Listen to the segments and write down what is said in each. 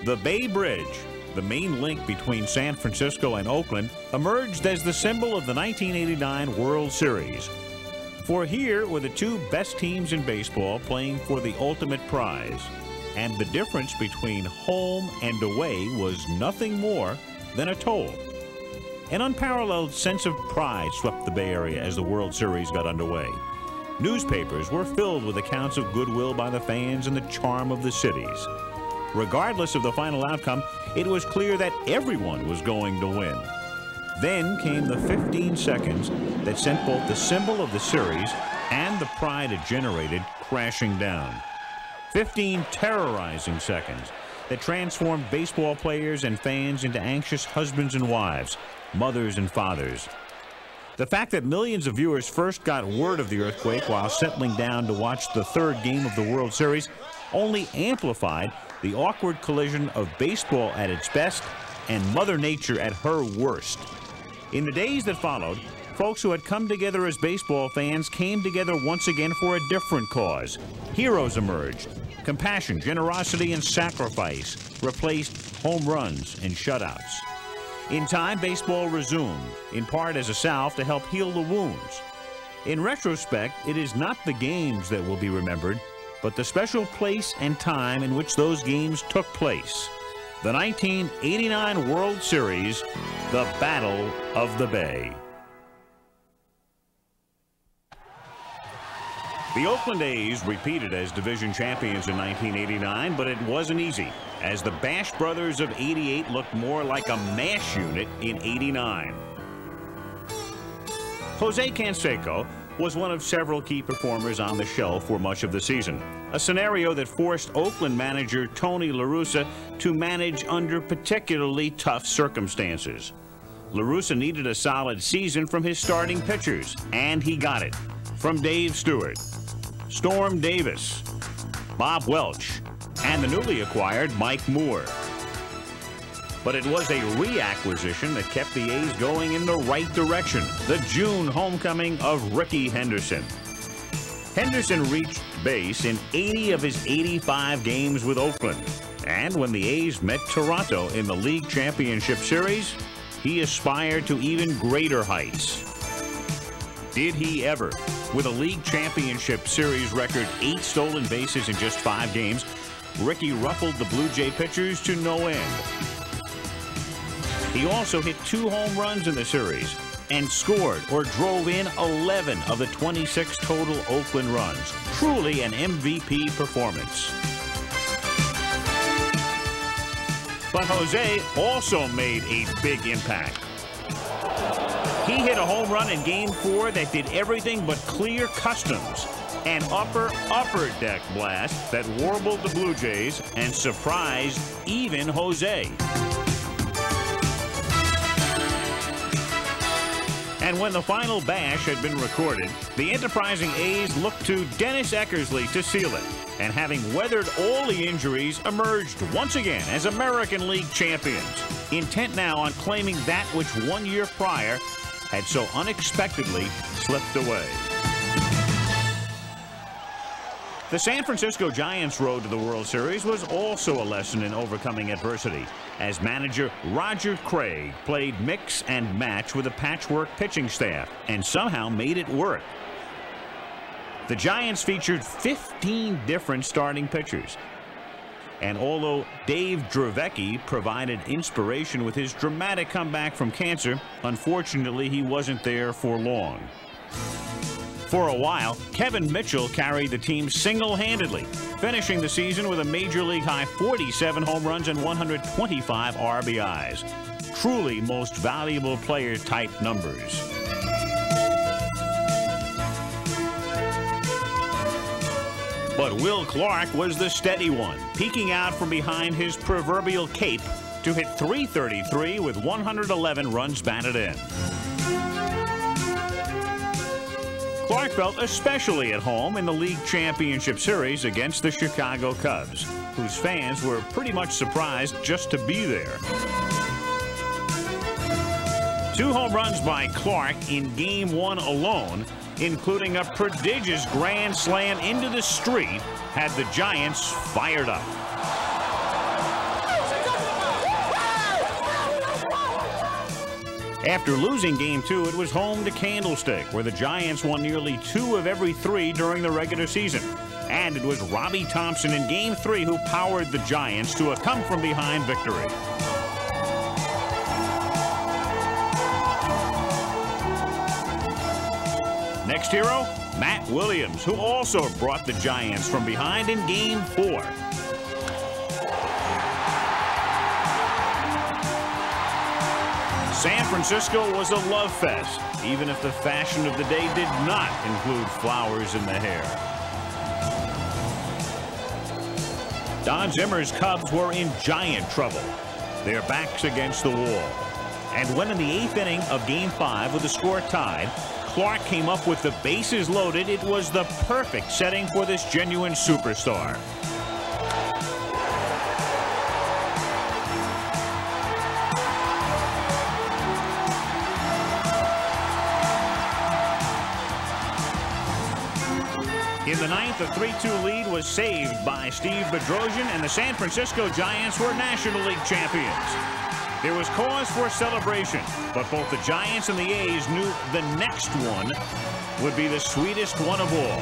The Bay Bridge, the main link between San Francisco and Oakland, emerged as the symbol of the 1989 World Series. For here were the two best teams in baseball playing for the ultimate prize. And the difference between home and away was nothing more than a toll. An unparalleled sense of pride swept the Bay Area as the World Series got underway. Newspapers were filled with accounts of goodwill by the fans and the charm of the cities. Regardless of the final outcome, it was clear that everyone was going to win. Then came the 15 seconds that sent both the symbol of the series and the pride it generated crashing down. 15 terrorizing seconds that transformed baseball players and fans into anxious husbands and wives, mothers and fathers. The fact that millions of viewers first got word of the earthquake while settling down to watch the third game of the World Series only amplified the awkward collision of baseball at its best and Mother Nature at her worst. In the days that followed, folks who had come together as baseball fans came together once again for a different cause. Heroes emerged. Compassion, generosity, and sacrifice replaced home runs and shutouts. In time, baseball resumed, in part as a salve to help heal the wounds. In retrospect, it is not the games that will be remembered, but the special place and time in which those games took place. The 1989 World Series, the Battle of the Bay. The Oakland A's repeated as division champions in 1989, but it wasn't easy, as the Bash Brothers of '88 looked more like a MASH unit in '89. Jose Canseco was one of several key performers on the shelf for much of the season, a scenario that forced Oakland manager Tony La Russa to manage under particularly tough circumstances. La Russa needed a solid season from his starting pitchers, and he got it from Dave Stewart, Storm Davis, Bob Welch, and the newly acquired Mike Moore. But it was a reacquisition that kept the A's going in the right direction, the June homecoming of Rickey Henderson. Henderson reached base in 80 of his 85 games with Oakland, and when the A's met Toronto in the League Championship Series, he aspired to even greater heights. Did he ever? With a League Championship Series record, 8 stolen bases in just 5 games, Rickey ruffled the Blue Jay pitchers to no end. He also hit 2 home runs in the series and scored or drove in 11 of the 26 total Oakland runs. Truly an MVP performance. But Jose also made a big impact. He hit a home run in Game 4 that did everything but clear customs. An upper deck blast that warbled the Blue Jays and surprised even Jose. And when the final bash had been recorded, the enterprising A's looked to Dennis Eckersley to seal it, and having weathered all the injuries, emerged once again as American League champions, intent now on claiming that which 1 year prior had so unexpectedly slipped away. The San Francisco Giants' road to the World Series was also a lesson in overcoming adversity, as manager Roger Craig played mix and match with a patchwork pitching staff and somehow made it work. The Giants featured 15 different starting pitchers. And although Dave Dravecky provided inspiration with his dramatic comeback from cancer, unfortunately he wasn't there for long. For a while, Kevin Mitchell carried the team single-handedly, finishing the season with a Major League high 47 home runs and 125 RBIs. Truly most valuable player-type numbers. But Will Clark was the steady one, peeking out from behind his proverbial cape to hit .333 with 111 runs batted in. Clark felt especially at home in the League Championship Series against the Chicago Cubs, whose fans were pretty much surprised just to be there. 2 home runs by Clark in Game 1 alone, including a prodigious grand slam into the street, had the Giants fired up. After losing Game 2, it was home to Candlestick, where the Giants won nearly 2 of every 3 during the regular season. And it was Robbie Thompson in Game 3 who powered the Giants to a come-from-behind victory. Next hero, Matt Williams, who also brought the Giants from behind in Game 4. San Francisco was a love fest, even if the fashion of the day did not include flowers in the hair. Don Zimmer's Cubs were in giant trouble, their backs against the wall. And when in the 8th inning of Game 5 with the score tied, Clark came up with the bases loaded, it was the perfect setting for this genuine superstar. In the 9th, a 3-2 lead was saved by Steve Bedrosian, and the San Francisco Giants were National League champions. There was cause for celebration, but both the Giants and the A's knew the next one would be the sweetest one of all.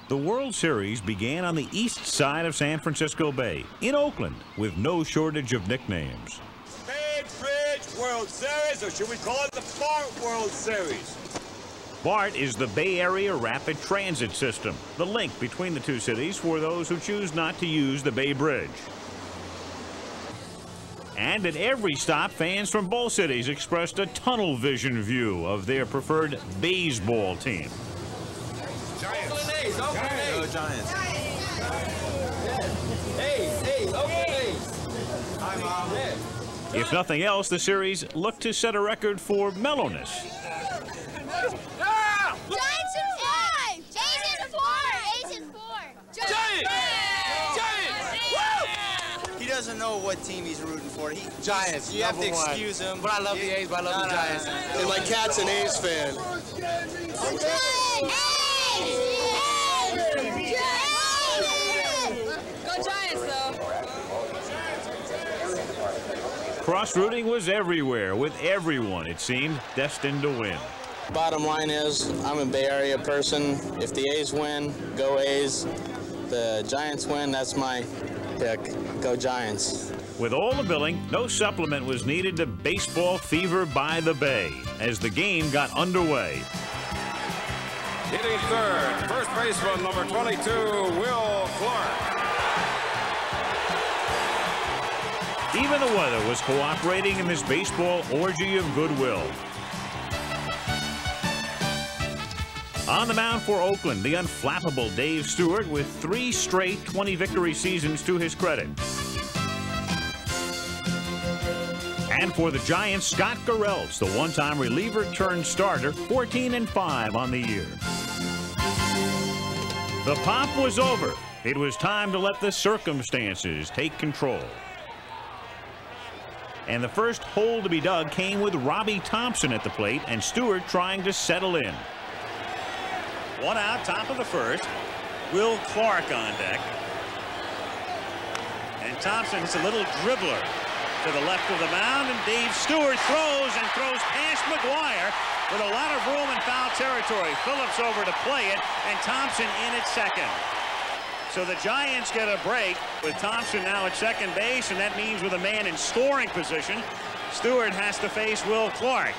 The World Series began on the east side of San Francisco Bay, in Oakland, with no shortage of nicknames. Spade Bridge World Series, or should we call it the Bart World Series? BART is the Bay Area Rapid Transit System, the link between the two cities for those who choose not to use the Bay Bridge. And at every stop, fans from both cities expressed a tunnel vision view of their preferred baseball team. Giants. Oakland A's, Oakland A's. Go Giants. A's, Oakland A's. Hi, Mom. If nothing else, the series looked to set a record for mellowness. Giants in 5! A's in 4! A's in 4! Giants! Woo! He doesn't know what team he's rooting for. Giants. You have to excuse him. But I love the A's, but I love the Giants. And my cat's an A's fan. Go Giants, though. Cross-rooting was everywhere, with everyone, it seemed, destined to win. Bottom line is, I'm a Bay Area person. If the A's win, go A's. The Giants win, that's my pick. Go Giants. With all the billing, no supplement was needed to baseball fever by the Bay as the game got underway. Hitting third, first baseman number 22, Will Clark. Even the weather was cooperating in this baseball orgy of goodwill. On the mound for Oakland, the unflappable Dave Stewart with 3 straight 20-victory seasons to his credit. And for the Giants, Scott Garrelts, the one-time reliever turned starter, 14-5 on the year. The pomp was over. It was time to let the circumstances take control. And the first hole to be dug came with Robbie Thompson at the plate and Stewart trying to settle in. One out, top of the first. Will Clark on deck. And Thompson's a little dribbler to the left of the mound, and Dave Stewart throws past McGuire with a lot of room in foul territory. Phillips over to play it, and Thompson in at second. So the Giants get a break with Thompson now at second base, and that means with a man in scoring position, Stewart has to face Will Clark.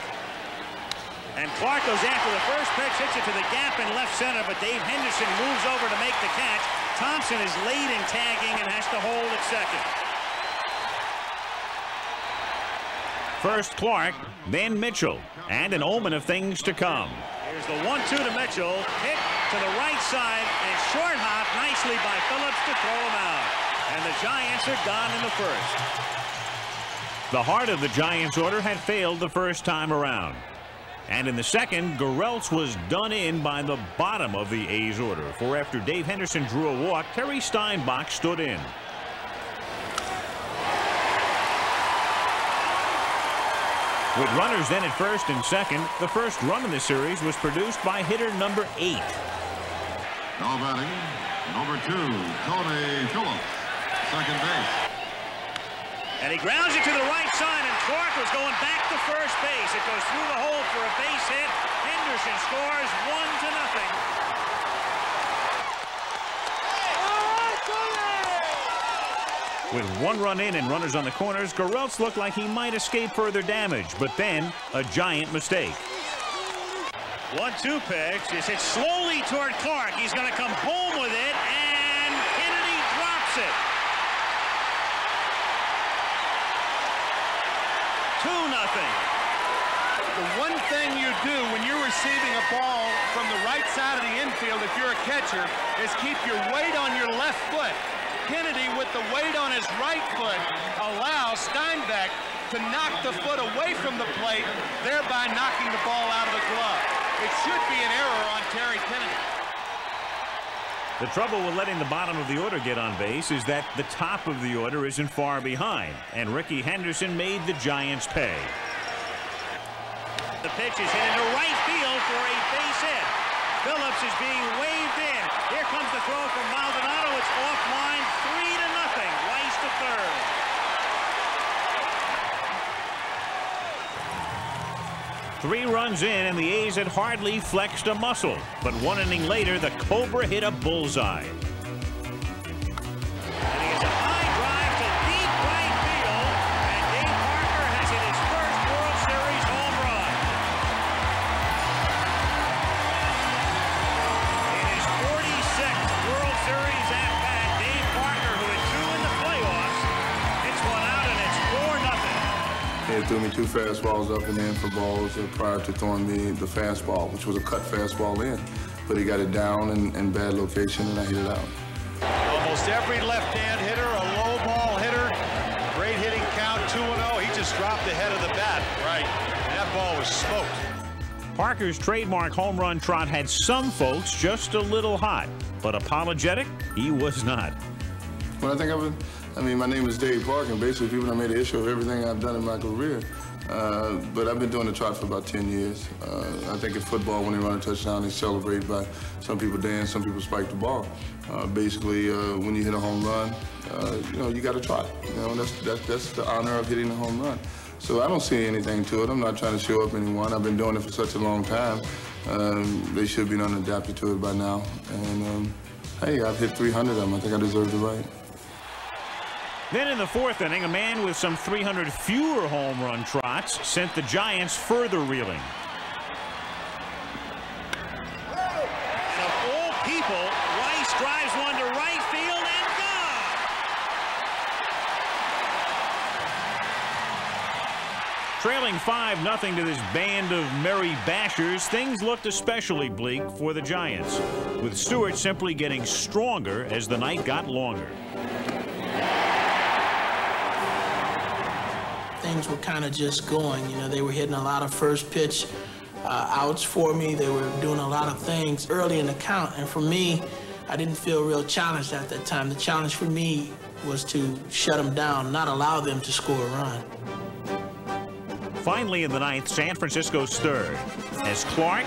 And Clark goes after the first pitch, hits it to the gap in left center, but Dave Henderson moves over to make the catch. Thompson is late in tagging and has to hold at second. First Clark, then Mitchell, and an omen of things to come. Here's the 1-2 to Mitchell, hit to the right side, and short hop nicely by Phillips to throw him out. And the Giants are gone in the first. The heart of the Giants order had failed the first time around. And in the second, Garrelts was done in by the bottom of the A's order, for after Dave Henderson drew a walk, Terry Steinbach stood in. With runners then at first and second, the first run in the series was produced by hitter number 8. Now batting, number 2, Tony Phillips, second base. And he grounds it to the right side, and Clark was going back to first base. It goes through the hole for a base hit. Henderson scores 1-0. With 1 run in and runners on the corners, Garrelts looked like he might escape further damage, but then a giant mistake. 1-2 pitch is hit slowly toward Clark. He's going to come home with it, and Kennedy drops it. 2-0. The one thing you do when you're receiving a ball from the right side of the infield, if you're a catcher, is keep your weight on your left foot. Kennedy, with the weight on his right foot, allows Steinbeck to knock the foot away from the plate, thereby knocking the ball out of the glove. It should be an error on Terry Kennedy. The trouble with letting the bottom of the order get on base is that the top of the order isn't far behind, and Ricky Henderson made the Giants pay. The pitch is hit into right field for a base hit. Phillips is being waved in. Here comes the throw from Maldonado. It's offline, 3-0. Rice to third. Three runs in, and the A's had hardly flexed a muscle. But 1 inning later, the Cobra hit a bullseye. And he has a high drive to deep right field, and Dave Parker has hit his first World Series home run. In his 46th World Series at-bat, Dave Parker, who had 2 in the playoffs, hits one out, and it's 4-0. He threw me 2 fastballs up and in for balls prior to throwing me the fastball, which was a cut fastball in. But he got it down in bad location, and I hit it out. Almost every left-hand hitter, a low ball hitter, great hitting count, 2-0. He just dropped the head of the bat. Right. And that ball was smoked. Parker's trademark home run trot had some folks just a little hot, but apologetic, he was not. When I think of it, I mean, my name is Dave Parker, and basically people have made an issue of everything I've done in my career. But I've been doing the trot for about 10 years. I think in football, when they run a touchdown, they celebrate by some people dance, some people spike the ball. Basically, when you hit a home run, you know, you got to trot. You know, that's the honor of hitting a home run. So I don't see anything to it. I'm not trying to show up anyone. I've been doing it for such a long time. They should be adapted to it by now. And hey, I've hit 300 of them. I think I deserve the right. Then in the 4th inning, a man with some 300 fewer home run trots sent the Giants further reeling. And of all people, Rice drives one to right field and gone. Trailing 5-0 to this band of merry bashers, things looked especially bleak for the Giants, with Stewart simply getting stronger as the night got longer. Things were kind of just going. You know, they were hitting a lot of first pitch outs for me. They were doing a lot of things early in the count. And for me, I didn't feel real challenged at that time. The challenge for me was to shut them down, not allow them to score a run. Finally in the 9th, San Francisco stirred as Clark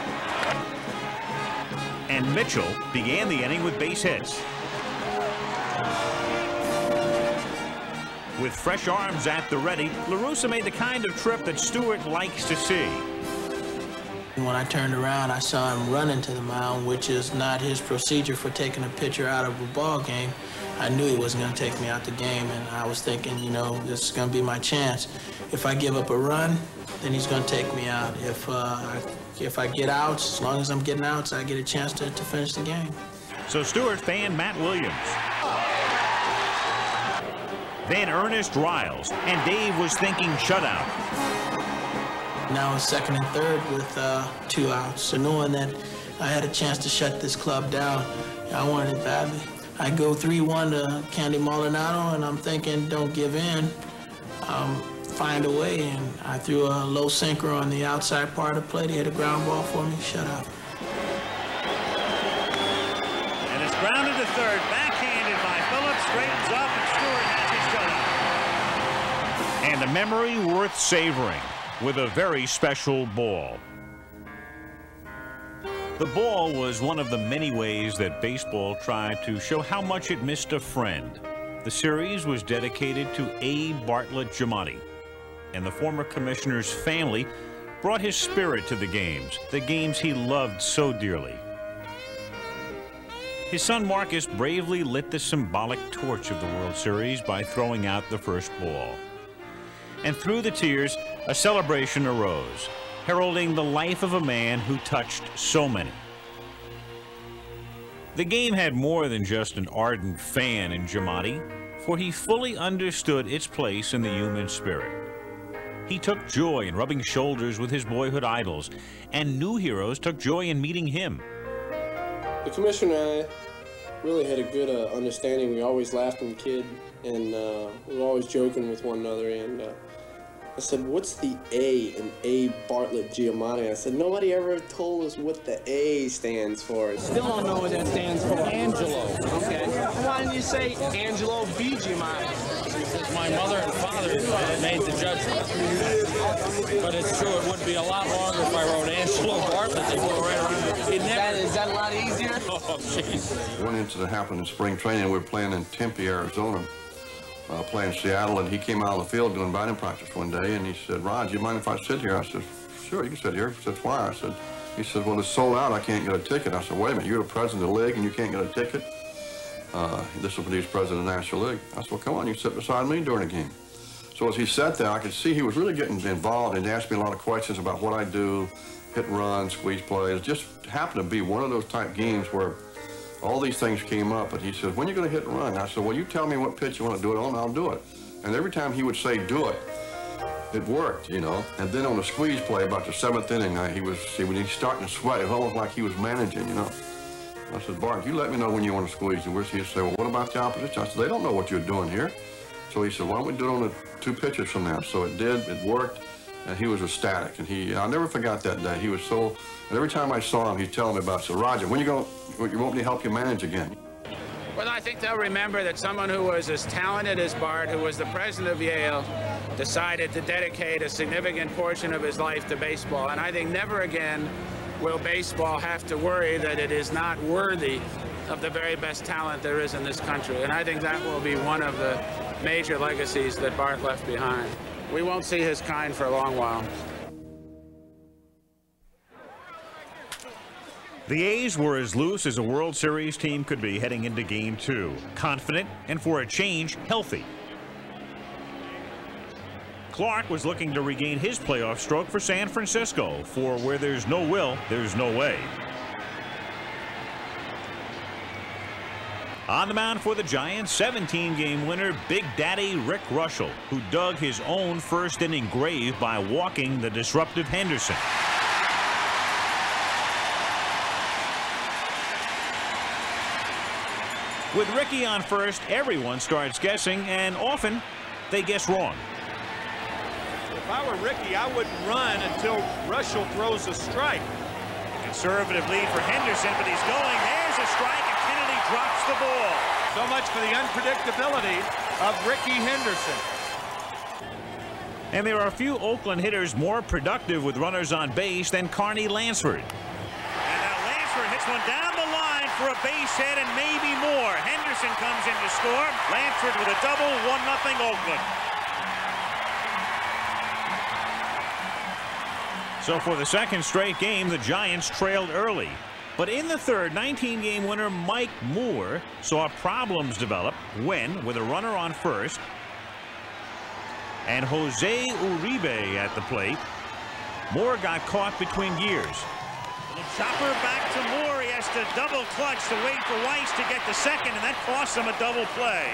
and Mitchell began the inning with base hits. With fresh arms at the ready, La Russa made the kind of trip that Stewart likes to see. When I turned around, I saw him running to the mound, which is not his procedure for taking a pitcher out of a ball game. I knew he wasn't going to take me out the game, and I was thinking, you know, this is going to be my chance. If I give up a run, then he's going to take me out. If I get outs, as long as I'm getting outs, I get a chance to finish the game. So Stewart fanned Matt Williams. Then Ernest Riles, and Dave was thinking shutout. Now it's 2nd and 3rd with 2 outs. So knowing that I had a chance to shut this club down, I wanted it badly. I go 3-1 to Candy Maldonado, and I'm thinking, don't give in. Find a way, and I threw a low sinker on the outside part of the plate. He hit a ground ball for me, shut up. And it's grounded to third, backhanded by Phillips, straightens up, and Stewart has his shutout. And a memory worth savoring with a very special ball. The ball was one of the many ways that baseball tried to show how much it missed a friend. The The series was dedicated to A. Bartlett Giamatti, and the former commissioner's family brought his spirit to the games he loved so dearly. His son Marcus bravely lit the symbolic torch of the World Series by throwing out the first ball. And through the tears, a celebration arose, heralding the life of a man who touched so many. The game had more than just an ardent fan in Giamatti, for he fully understood its place in the human spirit. He took joy in rubbing shoulders with his boyhood idols, and new heroes took joy in meeting him. The commissioner and I really had a good understanding. We always laughed when a kid, and we were always joking with one another. And I said, "What's the A in A. Bartlett Giamatti?" I said, "Nobody ever told us what the A stands for." Still don't know what that stands for. Angelo. Okay. Why didn't you say Angelo B. Giamatti? Because my mother and father made the judgment. But it's true, it would be a lot longer if I wrote Angelo Bartlett. They go right around. Is that a lot easier? Oh, jeez. One incident happened in spring training. We were playing in Tempe, Arizona. Playing Seattle, and he came out of the field doing batting practice one day, and he said, "Rod, do you mind if I sit here?" I said, "Sure, you can sit here." He said, "Why?" He said, "Well, it's sold out. I can't get a ticket." I said, "Wait a minute, you're the president of the league and you can't get a ticket?" This was when he was president of the National League. I said, "Well, come on, you sit beside me during the game." So as he sat there, I could see he was really getting involved and asked me a lot of questions about what I do, hit and run, squeeze plays. It just happened to be one of those type games where all these things came up, and he said, "When are you going to hit and run?" I said, "Well, you tell me what pitch you want to do it on, I'll do it." And every time he would say, "Do it," it worked, you know. And then on the squeeze play, about the 7th inning, when he was starting to sweat, it was almost like he was managing, you know. I said, "Bart, you let me know when you want to squeeze." And he'd say, "Well, what about the opposition?" I said, "They don't know what you're doing here." So he said, "Why don't we do it on the 2 pitches from now?" So it did, it worked, and he was ecstatic. And I'll never forget that day. He was so, and every time I saw him, he'd tell me about it. So, "Roger, when you want me to help you manage again?" Well, I think they'll remember that someone who was as talented as Bart, who was the president of Yale, decided to dedicate a significant portion of his life to baseball. And I think never again will baseball have to worry that it is not worthy of the very best talent there is in this country. And I think that will be one of the major legacies that Bart left behind. We won't see his kind for a long while. The A's were as loose as a World Series team could be heading into Game 2. Confident and, for a change, healthy. Clark was looking to regain his playoff stroke for San Francisco, for where there's no will, there's no way. On the mound for the Giants, 17-game winner Big Daddy Rick Russell, who dug his own first-inning grave by walking the disruptive Henderson. With Ricky on first, everyone starts guessing, and often they guess wrong. If I were Ricky, I wouldn't run until Russell throws a strike. Conservative lead for Henderson, but he's going. There's a strike, and Kennedy drops the ball. So much for the unpredictability of Ricky Henderson. And there are few Oakland hitters more productive with runners on base than Carney Lansford. And now Lansford hits one down the line for a base hit and maybe more. Henderson comes in to score. Lansford with a double, 1-0 Oakland. So for the second straight game, the Giants trailed early. But in the third, 19-game winner Mike Moore saw problems develop when, with a runner on first and Jose Uribe at the plate, Moore got caught between gears. Chopper back to Moore. He has to double clutch to wait for Weiss to get the second, and that costs him a double play.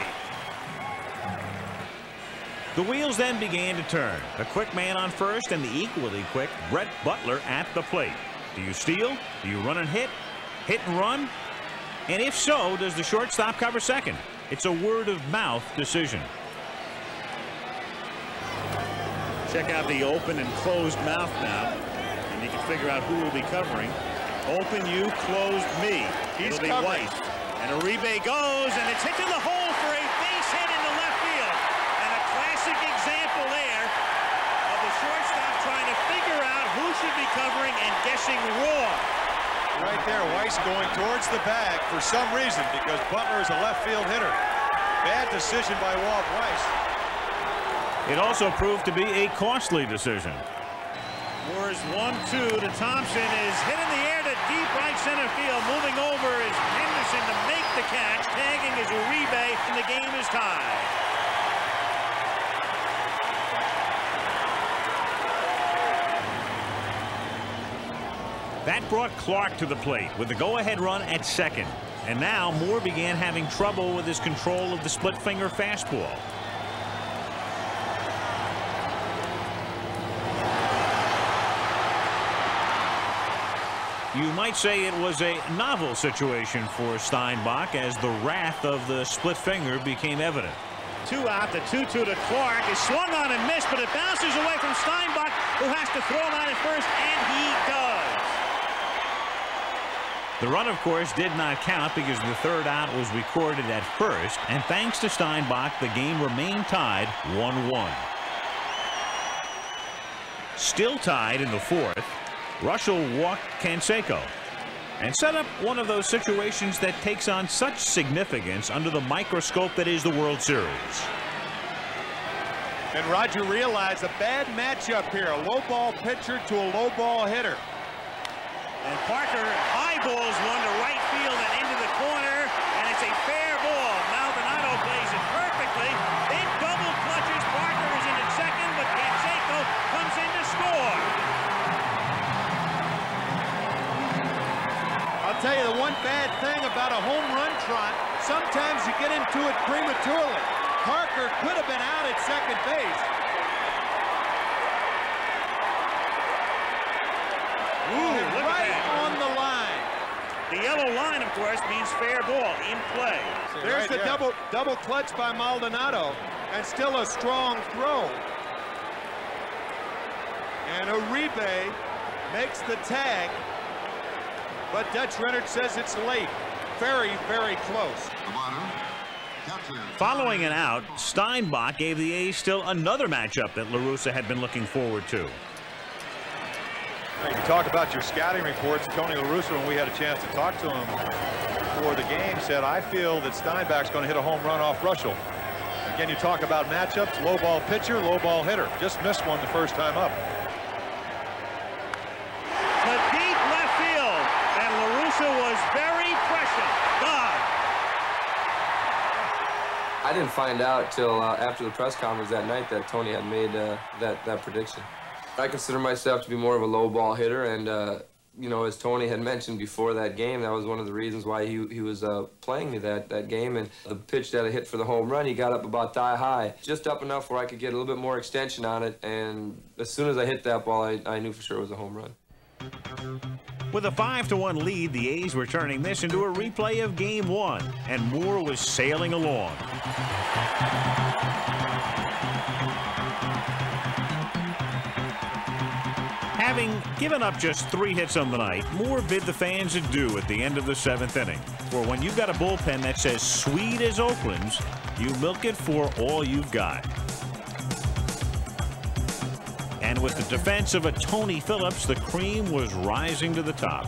The wheels then began to turn. A quick man on first and the equally quick Brett Butler at the plate. Do you steal? Do you run and hit? Hit and run? And if so, does the shortstop cover second? It's a word-of-mouth decision. Check out the open and closed mouth now, and you can figure out who will be covering. Open you, closed me. It'll be Weiss. And Uribe goes, and it's hit to the hole for a base hit in the left field. And a classic example there of the shortstop trying to figure out who should be covering and guessing wrong. Right there, Weiss going towards the bag for some reason because Butler is a left field hitter. Bad decision by Walt Weiss. It also proved to be a costly decision. Moore's 1-2 to Thompson is hit in the air to deep right center field. Moving over is Henderson to make the catch. Tagging is Uribe, and the game is tied. That brought Clark to the plate with the go-ahead run at second. And now Moore began having trouble with his control of the split-finger fastball. You might say it was a novel situation for Steinbach as the wrath of the split finger became evident. 2 out, the 2-2 to Clark is swung on and missed, but it bounces away from Steinbach, who has to throw him out at first, and he does. The run, of course, did not count because the third out was recorded at first, and thanks to Steinbach, the game remained tied 1-1. Still tied in the fourth, Russell walked Canseco and set up one of those situations that takes on such significance under the microscope that is the World Series. And Roger realized a bad matchup here, a low ball pitcher to a low ball hitter. And Parker highballs one to right field and into the corner, and it's a fair ball. Maldonado plays it perfectly. Then double clutches. Parker is in at second, but Canseco comes in to score. I'll tell you the one bad thing about a home run trot, sometimes you get into it prematurely. Parker could have been out at second base. Ooh, look right at that. On the line. The yellow line, of course, means fair ball in play. There's the double clutch by Maldonado, and still a strong throw. And Uribe makes the tag, but Dutch Rennert says it's late. Very, very close. Following an out, Steinbach gave the A's still another matchup that La Russa had been looking forward to. You talk about your scouting reports. Tony La Russa, when we had a chance to talk to him before the game, said, I feel that Steinbach's going to hit a home run off Russell. Again, you talk about matchups, low ball pitcher, low ball hitter. Just missed one the first time up. To deep left field, and La Russa was very prescient. Gone. I didn't find out till after the press conference that night that Tony had made that prediction. I consider myself to be more of a low ball hitter, and you know, as Tony had mentioned before that game, that was one of the reasons why he was playing me that game. And the pitch that I hit for the home run, he got up about thigh high, just up enough where I could get a little bit more extension on it. And as soon as I hit that ball, I knew for sure it was a home run. With a 5-1 lead, the A's were turning this into a replay of Game 1, and Moore was sailing along. Having given up just 3 hits on the night, Moore bid the fans adieu at the end of the 7th inning. For when you've got a bullpen that's as sweet as Oakland's, you milk it for all you've got. And with the defense of a Tony Phillips, the cream was rising to the top.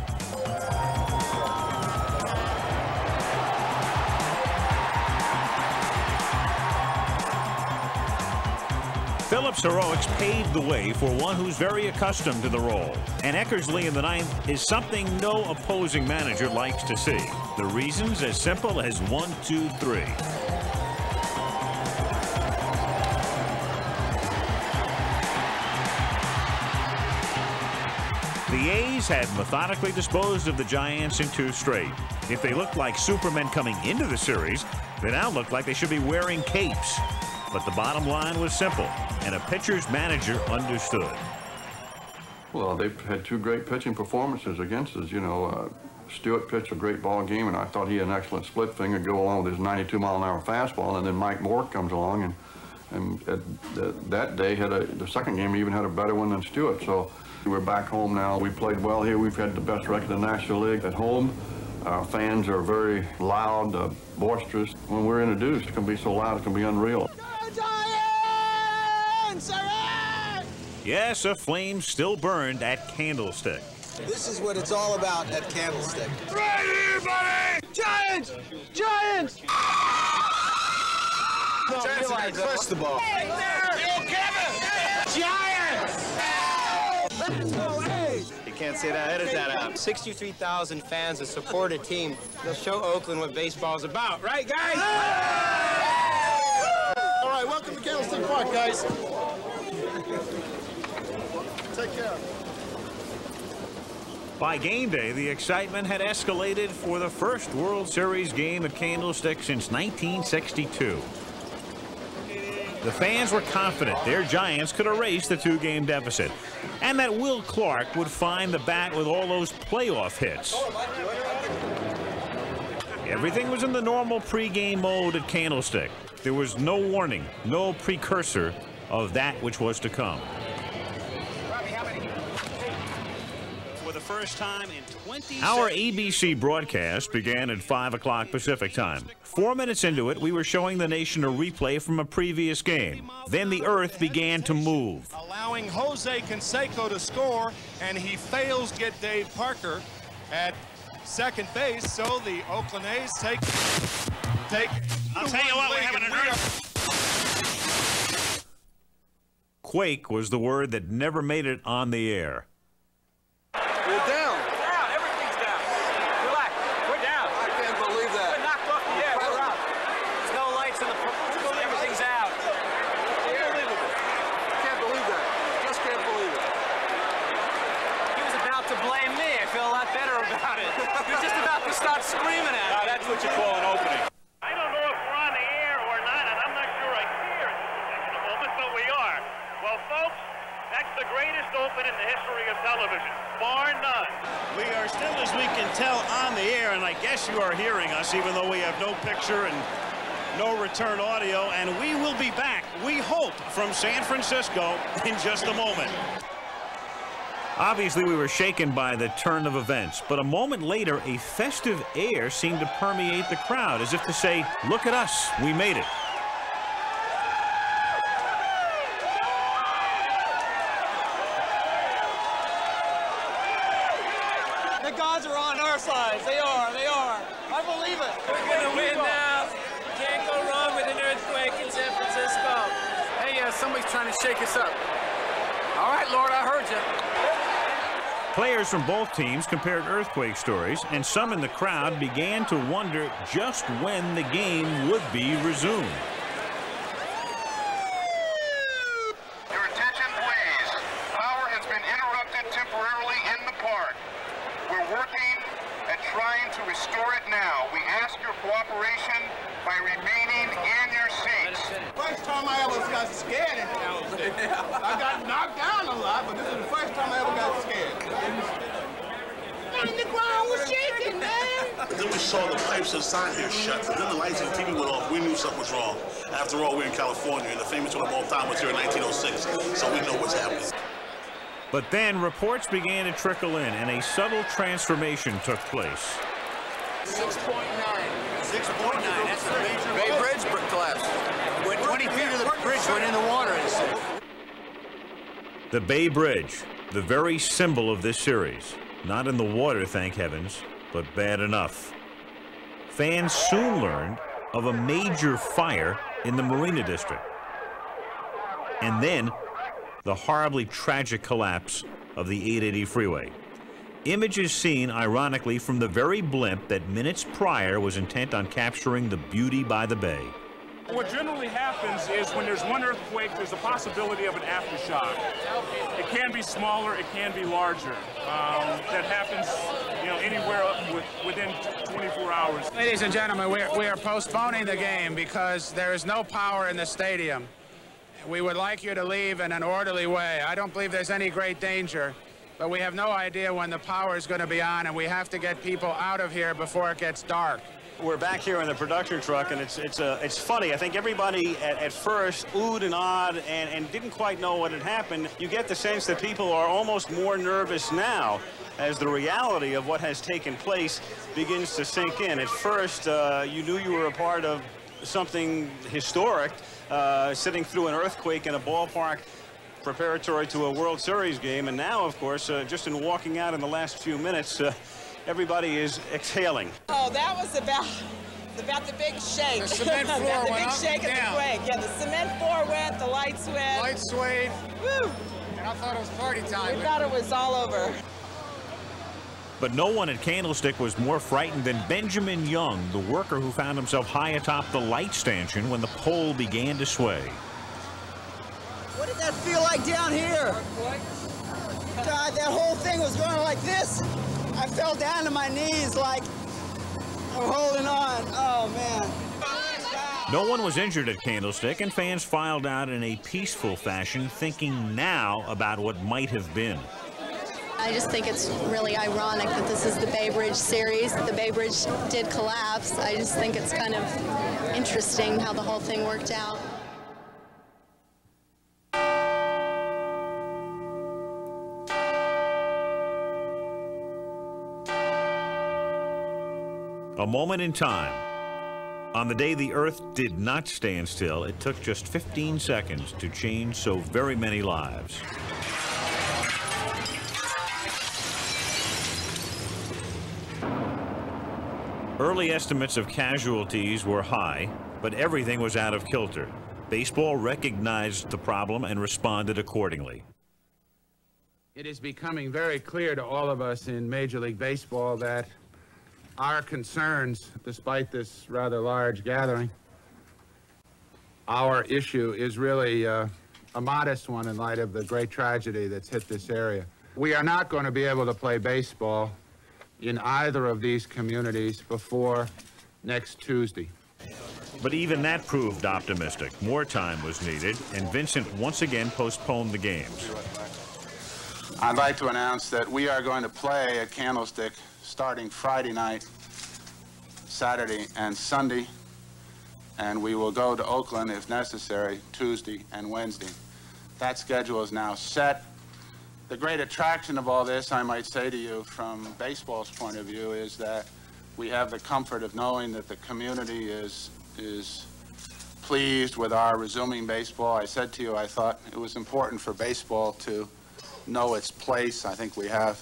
Phillips' heroics paved the way for one who's very accustomed to the role. And Eckersley in the 9th is something no opposing manager likes to see. The reasons as simple as 1, 2, 3. The A's had methodically disposed of the Giants in 2 straight. If they looked like Supermen coming into the series, they now look like they should be wearing capes. But the bottom line was simple, and a pitcher's manager understood. Well, they've had 2 great pitching performances against us. You know, Stewart pitched a great ball game, and I thought he had an excellent split finger go along with his 92-mile-an-hour fastball. And then Mike Moore comes along, and that day the second game he even had a better one than Stewart. So we're back home now. We played well here. We've had the best record in the National League at home. Our fans are very loud, boisterous. When we're introduced, it can be so loud, it can be unreal. Yes, a flame still burned at Candlestick. This is what it's all about at Candlestick. Right here, buddy! Giants! Giants! Press the ball. You can't say that. Edit that out. 63,000 fans that support a team. They'll show Oakland what baseball's about. Right, guys? All right, welcome to Candlestick Park, guys. Take care. By game day, the excitement had escalated for the first World Series game at Candlestick since 1962. The fans were confident their Giants could erase the two-game deficit, and that Will Clark would find the bat with all those playoff hits. Everything was in the normal pregame mode at Candlestick. There was no warning, no precursor of that which was to come. For the first time in 20 Our ABC broadcast began at 5 o'clock Pacific time. 4 minutes into it, we were showing the nation a replay from a previous game. Then the earth began to move. Allowing Jose Canseco to score, and he fails to get Dave Parker at second base, so the Oakland A's take. I'll tell you what, we're having an earth. Quake was the word that never made it on the air. We're down. Down. Everything's down. Relax. We're down. I can't believe that. We're knocked off the air. We're out. There's no lights in the. Everything's out. Unbelievable. I can't believe that. Just can't believe it. He was about to blame me. I feel a lot better about it. He was just about to start screaming at me. That's what you call an opening. I don't know if we're on the air or not, and I'm not sure I care at the moment, but we are. Well, folks, that's the greatest open in the history of television, bar none. We are still, as we can tell, on the air, and I guess you are hearing us, even though we have no picture and no return audio, and we will be back, we hope, from San Francisco in just a moment. Obviously, we were shaken by the turn of events, but a moment later, a festive air seemed to permeate the crowd, as if to say, look at us, we made it. The gods are on our side. They are. They are. I believe it. We're going to win now. Can't go wrong with an earthquake in San Francisco. Hey, somebody's trying to shake us up. All right, Lord, I heard you. Players from both teams compared earthquake stories, and some in the crowd began to wonder just when the game would be resumed. Your attention, please. Power has been interrupted temporarily in the park. We're working at trying to restore it now. We ask your cooperation by remaining in your seats. First time I ever got scared in Candlestick. I got knocked down a lot, but this is the first time I ever got scared. And the ground was shaking, man. Then we saw the pipes inside here shut. Then the lights and TV went off. We knew something was wrong. After all, we're in California, and the famous one of all time was here in 1906, so we know what's happening. But then reports began to trickle in, and a subtle transformation took place. 6.9. 6.9. That's the major. Bay Bridge collapsed. When 20 feet of the bridge went in the water. The Bay Bridge, the very symbol of this series. Not in the water, thank heavens, but bad enough. Fans soon learned of a major fire in the Marina District. And then, the horribly tragic collapse of the 880 freeway. Images seen, ironically, from the very blimp that minutes prior was intent on capturing the beauty by the bay. What generally happens is when there's one earthquake, there's a possibility of an aftershock. It can be smaller, it can be larger. That happens, anywhere within 24 hours. Ladies and gentlemen, we are postponing the game because there is no power in the stadium. We would like you to leave in an orderly way. I don't believe there's any great danger, but we have no idea when the power is going to be on, and we have to get people out of here before it gets dark. We're back here in the production truck, and it's funny. I think everybody at first oohed and awed and didn't quite know what had happened. You get the sense that people are almost more nervous now as the reality of what has taken place begins to sink in. At first, you knew you were a part of something historic, sitting through an earthquake in a ballpark preparatory to a World Series game, and now, of course, just in walking out in the last few minutes, everybody is exhaling. Oh, that was about about the big shake. The cement floor about the went big up shake and and down. the quake. Yeah, the cement floor went, the lights went. Lights swayed. Woo! And I thought it was party time. We thought it was all over. But no one at Candlestick was more frightened than Benjamin Young, the worker who found himself high atop the light stanchion when the pole began to sway. What did that feel like down here? God, that whole thing was going like this. I fell down to my knees like I'm holding on. Oh, man. No one was injured at Candlestick, and fans filed out in a peaceful fashion, thinking now about what might have been. I just think it's really ironic that this is the Bay Bridge series. The Bay Bridge did collapse. I just think it's kind of interesting how the whole thing worked out. A moment in time. On the day the Earth did not stand still, it took just 15 seconds to change so very many lives. Early estimates of casualties were high, but everything was out of kilter. Baseball recognized the problem and responded accordingly. It is becoming very clear to all of us in Major League Baseball that our concerns, despite this rather large gathering, our issue is really a modest one in light of the great tragedy that's hit this area. We are not going to be able to play baseball in either of these communities before next Tuesday. But even that proved optimistic. More time was needed, and Vincent once again postponed the games. I'd like to announce that we are going to play at Candlestick starting Friday night, Saturday, and Sunday, and we will go to Oakland if necessary Tuesday and Wednesday. That schedule is now set. The great attraction of all this, I might say to you, from baseball's point of view, is that we have the comfort of knowing that the community is pleased with our resuming baseball. I said to you, I thought it was important for baseball to know its place. I think we have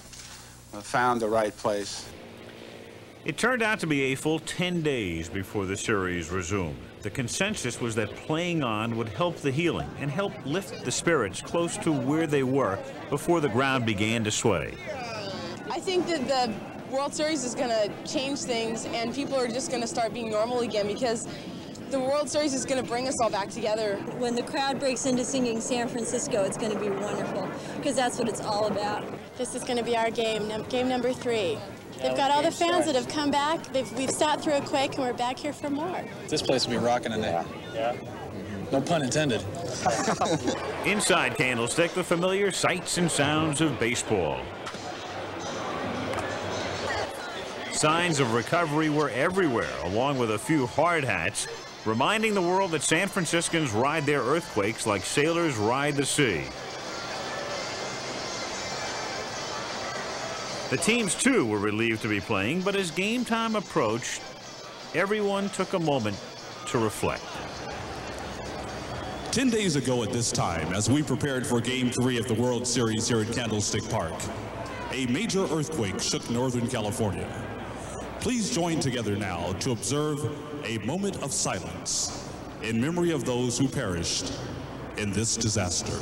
found the right place. It turned out to be a full 10 days before the series resumed. The consensus was that playing on would help the healing and help lift the spirits close to where they were before the ground began to sway. I think that the World Series is going to change things, and people are just going to start being normal again, because the World Series is going to bring us all back together. When the crowd breaks into singing San Francisco, it's going to be wonderful, because that's what it's all about. This is going to be our game number 3. They've got all the fans that have come back. We've sat through a quake, and we're back here for more. This place will be rocking tonight. Yeah. No pun intended. Inside Candlestick, the familiar sights and sounds of baseball. Signs of recovery were everywhere, along with a few hard hats, reminding the world that San Franciscans ride their earthquakes like sailors ride the sea. The teams, too, were relieved to be playing, but as game time approached, everyone took a moment to reflect. 10 days ago at this time, as we prepared for Game 3 of the World Series here at Candlestick Park, a major earthquake shook Northern California. Please join together now to observe a moment of silence in memory of those who perished in this disaster.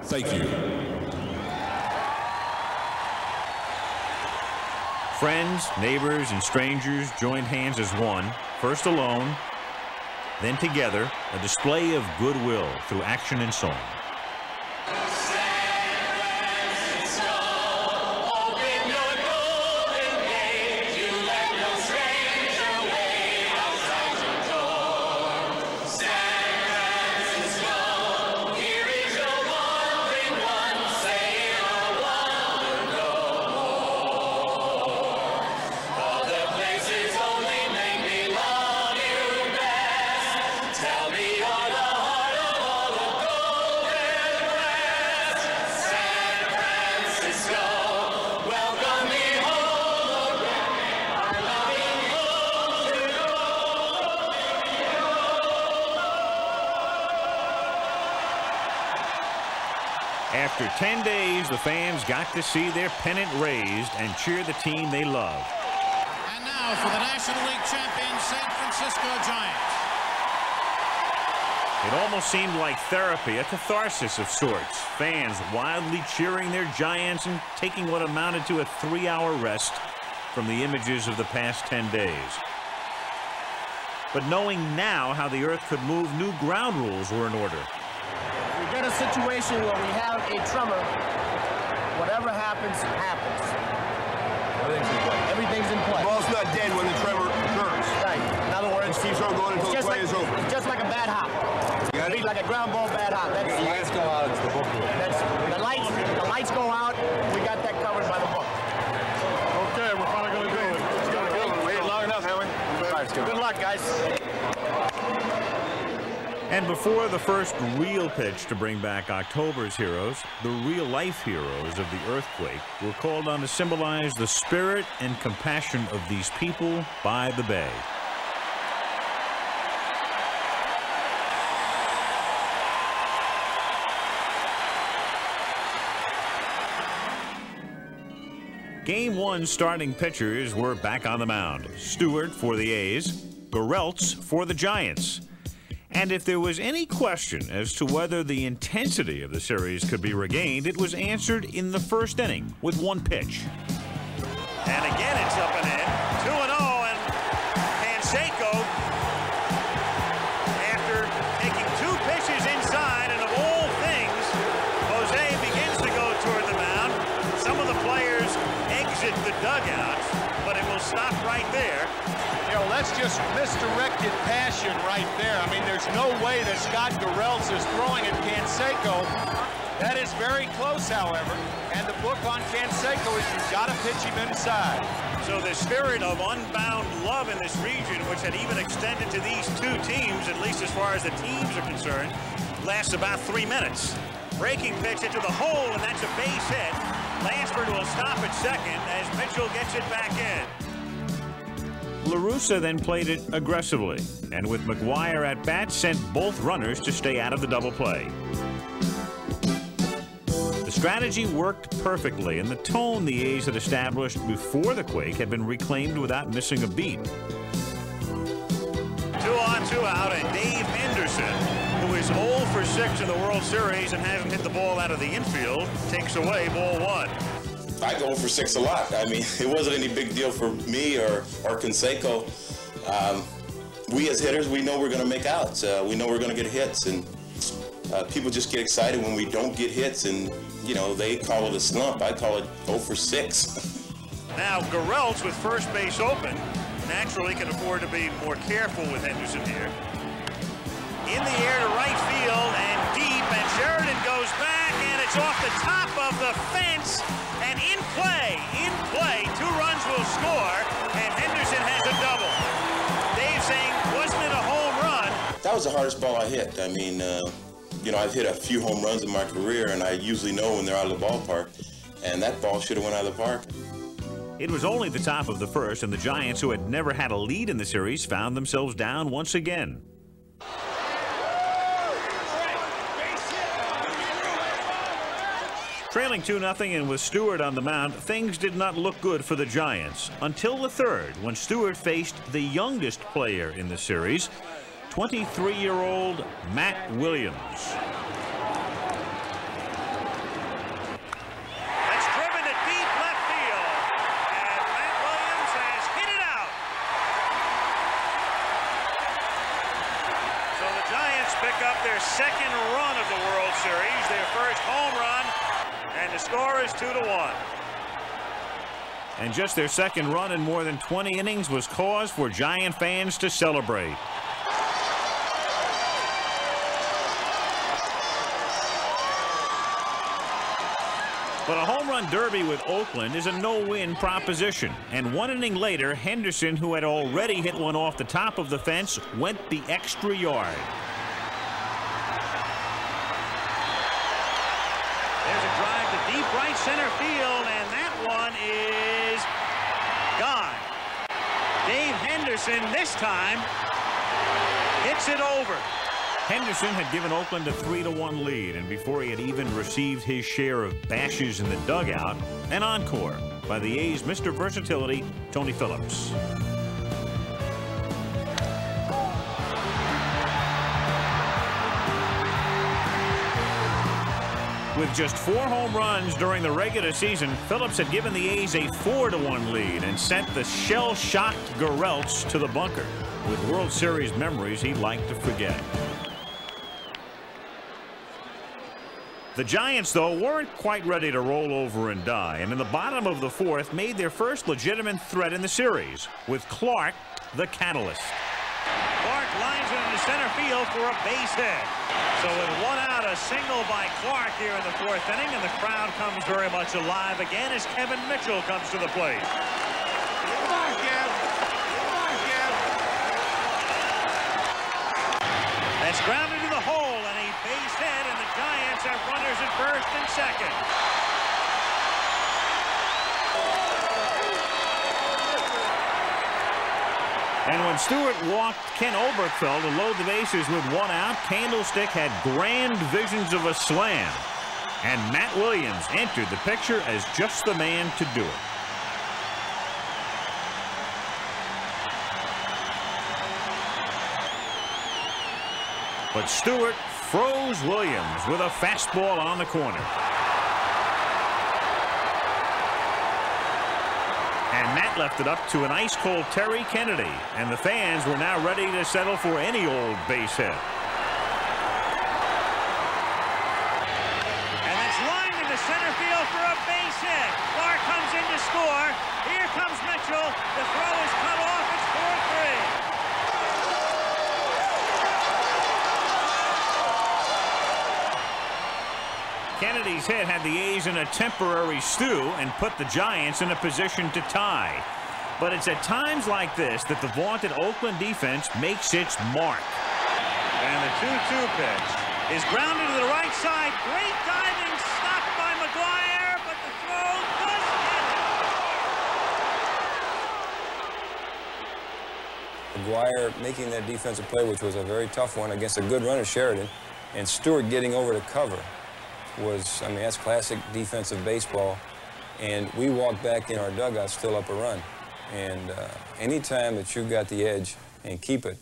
Thank you. Friends, neighbors, and strangers joined hands as one, first alone, then together, a display of goodwill through action and song. Tell me you're the heart of all the golden After 10 days, the fans got to see their pennant raised and cheer the team they love. And now for the National League champion San Francisco Giants. It almost seemed like therapy, a catharsis of sorts. Fans wildly cheering their Giants and taking what amounted to a 3-hour rest from the images of the past 10 days. But knowing now how the earth could move, new ground rules were in order. We get a situation where we have a tremor. Whatever happens, happens. Everything's in play. The ball's not dead when the tremor occurs. Right. In other words, it keeps on going until the play is over. It's just like a bad hop. It's like a ground ball bad hop. That's, the lights go out. It's the book. The lights go out. We got that covered by the book. Okay, we're finally going to do it. We waited long enough, haven't we? Good luck, guys. And before the first real pitch to bring back October's heroes, the real-life heroes of the earthquake were called on to symbolize the spirit and compassion of these people by the bay. Game 1 starting pitchers were back on the mound. Stewart for the A's, Garrelts for the Giants. And if there was any question as to whether the intensity of the series could be regained, it was answered in the first inning with one pitch. And again, it's up and in. 2-0, and Canseco, after taking 2 pitches inside, and of all things, Jose begins to go toward the mound. Some of the players exit the dugout, but it will stop right there. You know, that's just misdirected passion right there. I mean, there's no way that Scott Garrelts is throwing at Canseco. That is very close, however. And the book on Canseco is you've got to pitch him inside. So the spirit of unbound love in this region, which had even extended to these 2 teams, at least as far as the teams are concerned, lasts about 3 minutes. Breaking pitch into the hole, and that's a base hit. Lansford will stop at second as Mitchell gets it back in. La Russa then played it aggressively, and with McGuire at bat, sent both runners to stay out of the double play. The strategy worked perfectly, and the tone the A's had established before the quake had been reclaimed without missing a beat. 2 on, 2 out, and Dave Henderson, who is 0 for 6 in the World Series and hasn't hit the ball out of the infield, takes away ball 1. I go for 6 a lot. I mean, it wasn't any big deal for me or Canseco. We as hitters, we know we're going to make outs. We know we're going to get hits, and people just get excited when we don't get hits, and, you know, they call it a slump. I call it 0 for 6. Now, Garrelts with first base open naturally can afford to be more careful with Henderson here. In the air to right field and deep, and Sheridan goes back, and it's off the top of the fence, and in play, 2 runs will score, and Henderson has a double. Dave saying, wasn't it a home run? That was the hardest ball I hit. I mean, you know, I've hit a few home runs in my career, and I usually know when they're out of the ballpark, and that ball should have went out of the park. It was only the top of the first, and the Giants, who had never had a lead in the series, found themselves down once again. Trailing 2-0 and with Stewart on the mound, things did not look good for the Giants until the third, when Stewart faced the youngest player in the series, 23-year-old Matt Williams. That's driven to deep left field, and Matt Williams has hit it out. So the Giants pick up their second run of the World Series, their first home run. And the score is 2-1. And just their second run in more than 20 innings was cause for Giant fans to celebrate. But a home run derby with Oakland is a no-win proposition. And 1 inning later, Henderson, who had already hit one off the top of the fence, went the extra yard. Deep right center field, and that one is gone. Dave Henderson this time hits it over. Henderson had given Oakland a 3-1 lead, and before he had even received his share of bashes in the dugout, an encore by the A's Mr. Versatility, Tony Phillips. With just 4 home runs during the regular season, Phillips had given the A's a 4-1 lead and sent the shell-shocked Gerelts to the bunker with World Series memories he'd like to forget. The Giants, though, weren't quite ready to roll over and die, and in the bottom of the 4th made their first legitimate threat in the series with Clark, the catalyst. Clark lines it into center field for a base hit. So with 1 out, a single by Clark here in the 4th inning, and the crowd comes very much alive again as Kevin Mitchell comes to the plate. Come on, Kev. Come on, Kev. That's grounded to the hole, and a base hit, and the Giants have runners at first and second. And when Stewart walked Ken Oberkfell to load the bases with 1 out, Candlestick had grand visions of a slam. And Matt Williams entered the picture as just the man to do it. But Stewart froze Williams with a fastball on the corner. And Matt left it up to an ice-cold Terry Kennedy, and the fans were now ready to settle for any old base hit. And it's lined into center field for a base hit. Clark comes in to score. Here comes Mitchell. The throw is cut off. It's 4-3. Kennedy's hit had the A's in a temporary stew and put the Giants in a position to tie. But it's at times like this that the vaunted Oakland defense makes its mark. And the 2-2 pitch is grounded to the right side. Great diving, stopped by McGuire, but the throw does get it. McGuire making that defensive play, which was a very tough one against a good runner, Sheridan, and Stewart getting over to cover was, I mean, that's classic defensive baseball. And we walked back in our dugout still up a run. And anytime that you've got the edge and keep it,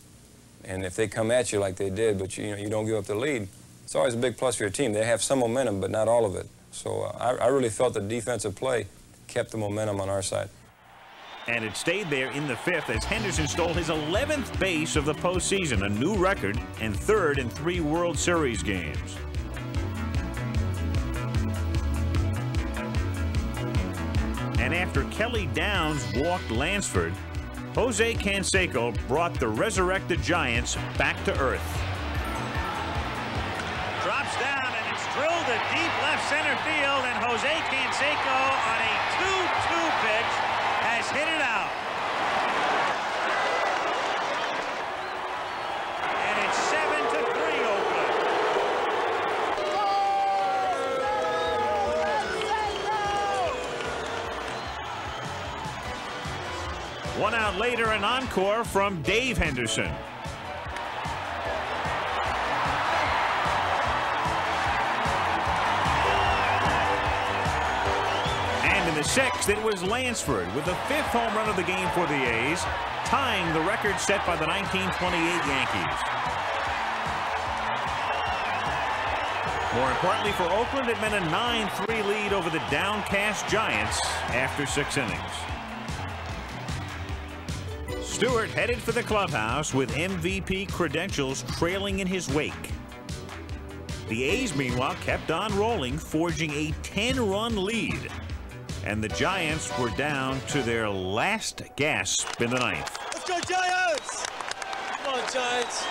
and if they come at you like they did, but you don't give up the lead, it's always a big plus for your team. They have some momentum, but not all of it. So I really felt the defensive play kept the momentum on our side. And it stayed there in the 5th as Henderson stole his 11th base of the postseason, a new record, and 3rd in 3 World Series games. And after Kelly Downs walked Lansford, Jose Canseco brought the resurrected Giants back to earth. Drops down, and it's drilled to deep left center field, and Jose Canseco on a 2-2 pitch has hit it out. And it's 7-3 Oakland. 1 out later, an encore from Dave Henderson. And in the 6th, it was Lansford with the 5th home run of the game for the A's, tying the record set by the 1928 Yankees. More importantly for Oakland, it meant a 9-3 lead over the downcast Giants after 6 innings. Stewart headed for the clubhouse with MVP credentials trailing in his wake. The A's, meanwhile, kept on rolling, forging a 10-run lead. And the Giants were down to their last gasp in the 9th. Let's go, Giants! Come on, Giants.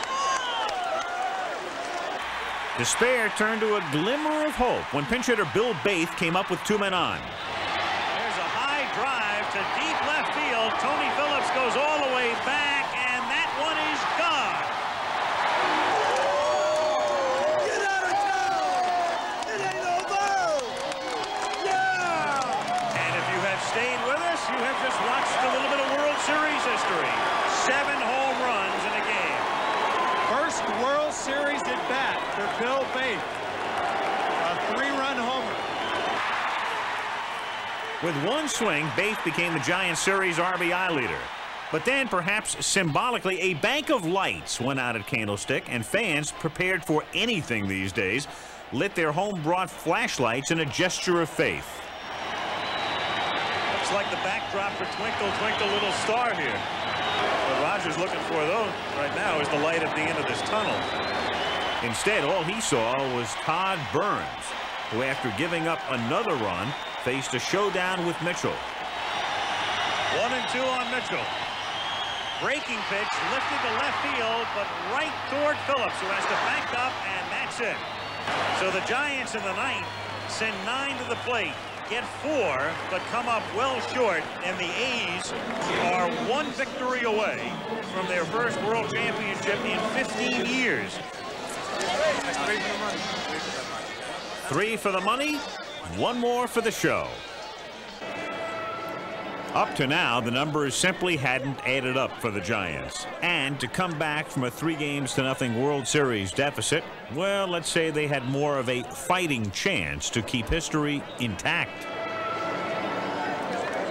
Despair turned to a glimmer of hope when pinch hitter Bill Baith came up with 2 men on. There's a high drive to deep left field. Tony Phillips goes all the way back, and that one is gone. Get out of town! It ain't over! Yeah! And if you have stayed with us, you have just watched a little bit of World Series history. 7 home runs in a game. First World Series at bat for Bill Bates. A 3-run homer. With one swing, Bates became the Giants series RBI leader. But then, perhaps symbolically, a bank of lights went out at Candlestick, and fans, prepared for anything these days, lit their home-brought flashlights in a gesture of faith. Looks like the backdrop for Twinkle, Twinkle, Little Star here. What Roger's looking for, though, right now is the light at the end of this tunnel. Instead, all he saw was Todd Burns, who, after giving up another run, faced a showdown with Mitchell. 1-2 on Mitchell. Breaking pitch, lifted to left field, but right toward Phillips, who has to back up, and that's it. So the Giants in the ninth send 9 to the plate, get 4, but come up well short, and the A's are 1 victory away from their first World Championship in 15 years. 3 for the money, 1 more for the show. Up to now, the numbers simply hadn't added up for the Giants. And to come back from a 3-0 World Series deficit, well, let's say they had more of a fighting chance to keep history intact.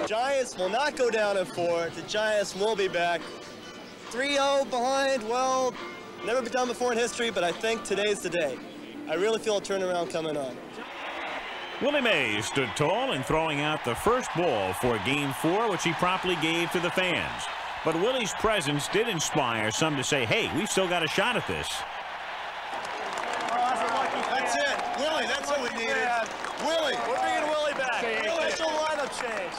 Giants will not go down in 4. The Giants will be back. 3-0 behind, well, never been done before in history, but I think today's the day. I really feel a turnaround coming on. Willie Mays stood tall in throwing out the first ball for Game 4, which he promptly gave to the fans. But Willie's presence did inspire some to say, hey, we've still got a shot at this. That's it. Willie, that's what we needed. Willie, we're bringing Willie back. Official lineup change.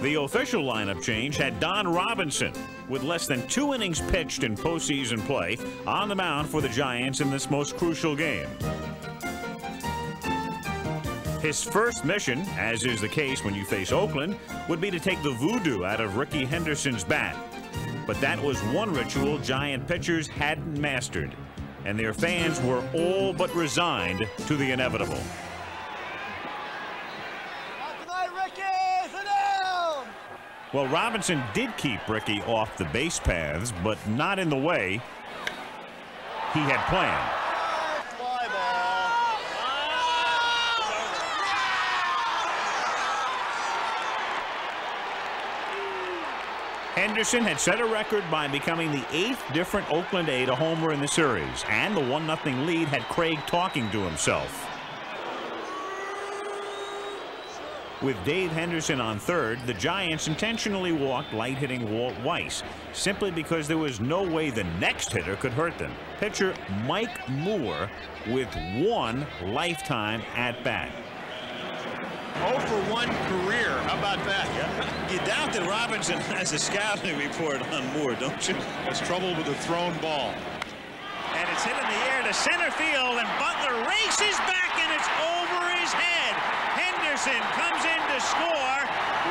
The official lineup change had Don Robinson, with less than 2 innings pitched in postseason play, on the mound for the Giants in this most crucial game. His first mission, as is the case when you face Oakland, would be to take the voodoo out of Rickey Henderson's bat. But that was one ritual Giant pitchers hadn't mastered, and their fans were all but resigned to the inevitable. Tonight, Ricky! Sit down! Well, Robinson did keep Rickey off the base paths, but not in the way he had planned. Henderson had set a record by becoming the 8th different Oakland A to homer in the series, and the 1-0 lead had Craig talking to himself. With Dave Henderson on third, the Giants intentionally walked light-hitting Walt Weiss, simply because there was no way the next hitter could hurt them. Pitcher Mike Moore with 1 lifetime at-bat. 0 for 1 career. How about that? You doubt that Robinson has a scouting report on Moore, don't you? Has trouble with a thrown ball. And it's hit in the air to center field, and Butler races back, and it's over his head. Henderson comes in to score.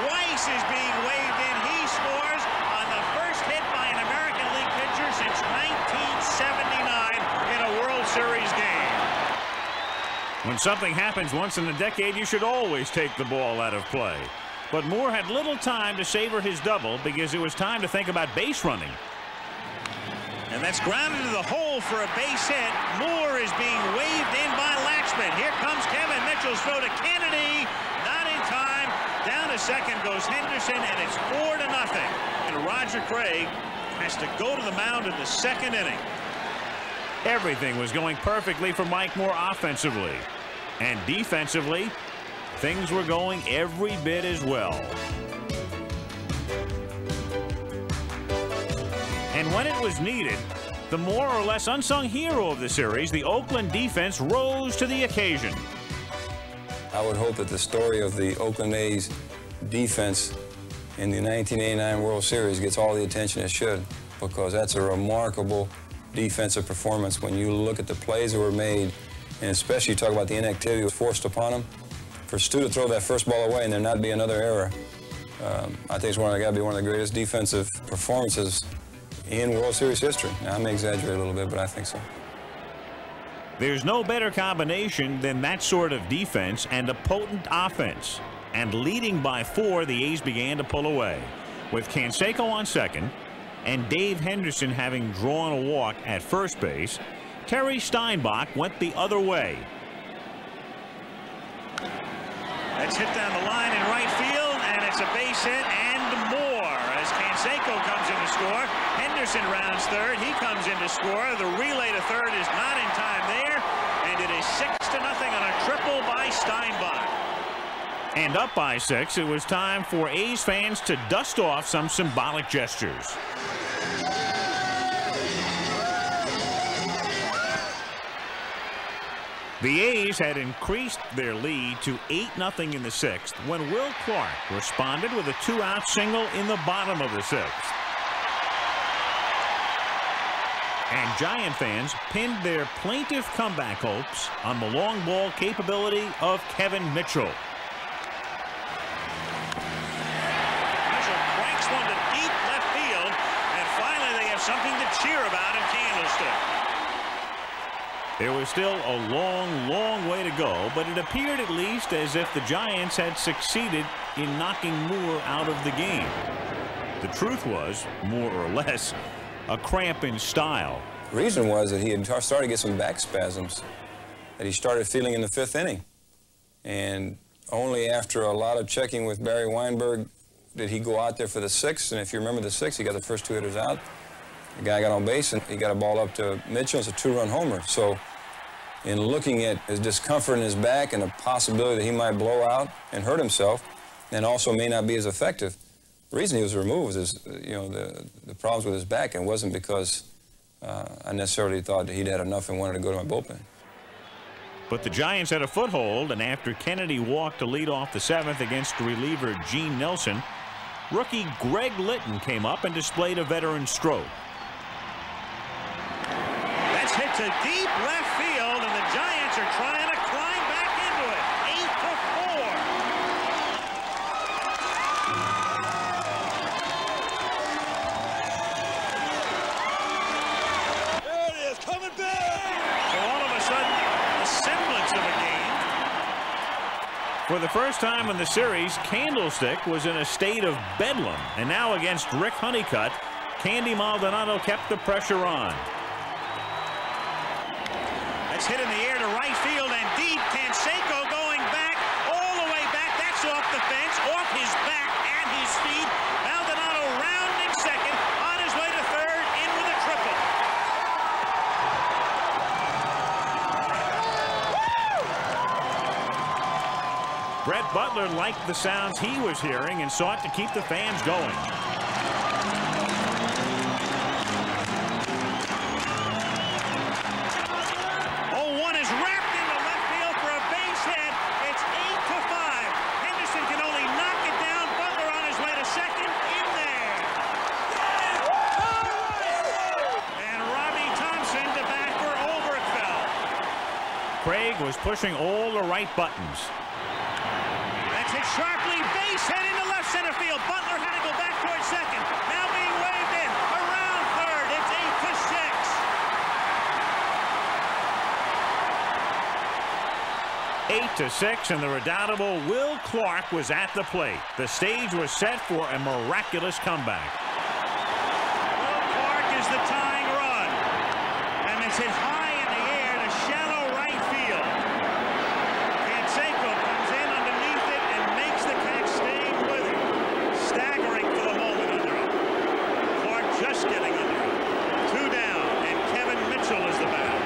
Weiss is being waved in. He scores on the first hit by an American League pitcher since 1979 in a World Series game. When something happens once in a decade, you should always take the ball out of play. But Moore had little time to savor his double because it was time to think about base running. And that's grounded to the hole for a base hit. Moore is being waved in by Laxman. Here comes Kevin Mitchell's throw to Kennedy. Not in time. Down to second goes Henderson, and it's 4-0. And Roger Craig has to go to the mound in the 2nd inning. Everything was going perfectly for Mike Moore offensively. And defensively, things were going every bit as well. And when it was needed, the more or less unsung hero of the series, the Oakland defense, rose to the occasion. I would hope that the story of the Oakland A's defense in the 1989 World Series gets all the attention it should, because that's a remarkable defensive performance when you look at the plays that were made, and especially you talk about the inactivity that was forced upon them. For Stu to throw that first ball away and there not be another error, I think it's got to be one of the greatest defensive performances in World Series history. Now, I may exaggerate a little bit, but I think so. There's no better combination than that sort of defense and a potent offense. And leading by 4, the A's began to pull away. With Canseco on second, and Dave Henderson having drawn a walk at first base, Terry Steinbach went the other way. That's hit down the line in right field, and it's a base hit and more as Canseco comes in to score. Henderson rounds third. He comes in to score. The relay to third is not in time there, and it is 6-0 on a triple by Steinbach. And up by 6, it was time for A's fans to dust off some symbolic gestures. The A's had increased their lead to 8-0 in the 6th when Will Clark responded with a 2-out single in the bottom of the 6th. And Giant fans pinned their plaintive comeback hopes on the long ball capability of Kevin Mitchell. Mitchell cranks one to deep left field, and finally they have something to cheer about in Candlestick. There was still a long, long way to go, but it appeared at least as if the Giants had succeeded in knocking Moore out of the game. The truth was, more or less, a cramp in style. The reason was that he had started to get some back spasms that he started feeling in the 5th inning. And only after a lot of checking with Barry Weinberg did he go out there for the 6th. And if you remember the 6th, he got the first 2 hitters out. The guy got on base, and he got a ball up to Mitchell. It's a 2-run homer. So in looking at his discomfort in his back and the possibility that he might blow out and hurt himself and also may not be as effective, the reason he was removed is, the problems with his back, and it wasn't because I necessarily thought that he'd had enough and wanted to go to my bullpen. But the Giants had a foothold, and after Kennedy walked to lead off the 7th against reliever Gene Nelson, rookie Greg Litton came up and displayed a veteran stroke. That's hit to deep left field, and the Giants are trying to climb back into it. 8-4. There it is, coming back! So all of a sudden, a semblance of a game. For the first time in the series, Candlestick was in a state of bedlam, and now against Rick Honeycutt, Candy Maldonado kept the pressure on. That's hit in the air to right field and deep. Canseco going back, all the way back. That's off the fence, off his back and his feet. Maldonado rounding second, on his way to third, in with a triple. Brett Butler liked the sounds he was hearing and sought to keep the fans going. 0-1 is wrapped into left field for a base hit. It's 8-5. Henderson can only knock it down. Butler on his way to second, in there. And Robbie Thompson to bat for Oberkfell. Craig was pushing all the right buttons. That's hit sharply, base hit into left center field. Butler had to go back towards second. Now being waved in, around third. It's 8-6, and the redoubtable Will Clark was at the plate. The stage was set for a miraculous comeback. Will Clark is the tying run, and it's hit high in the air to shallow right field. Canseco comes in underneath it and makes the catch, staying with it. Staggering for the moment under it. Clark just getting under it. 2 down, and Kevin Mitchell is the batter.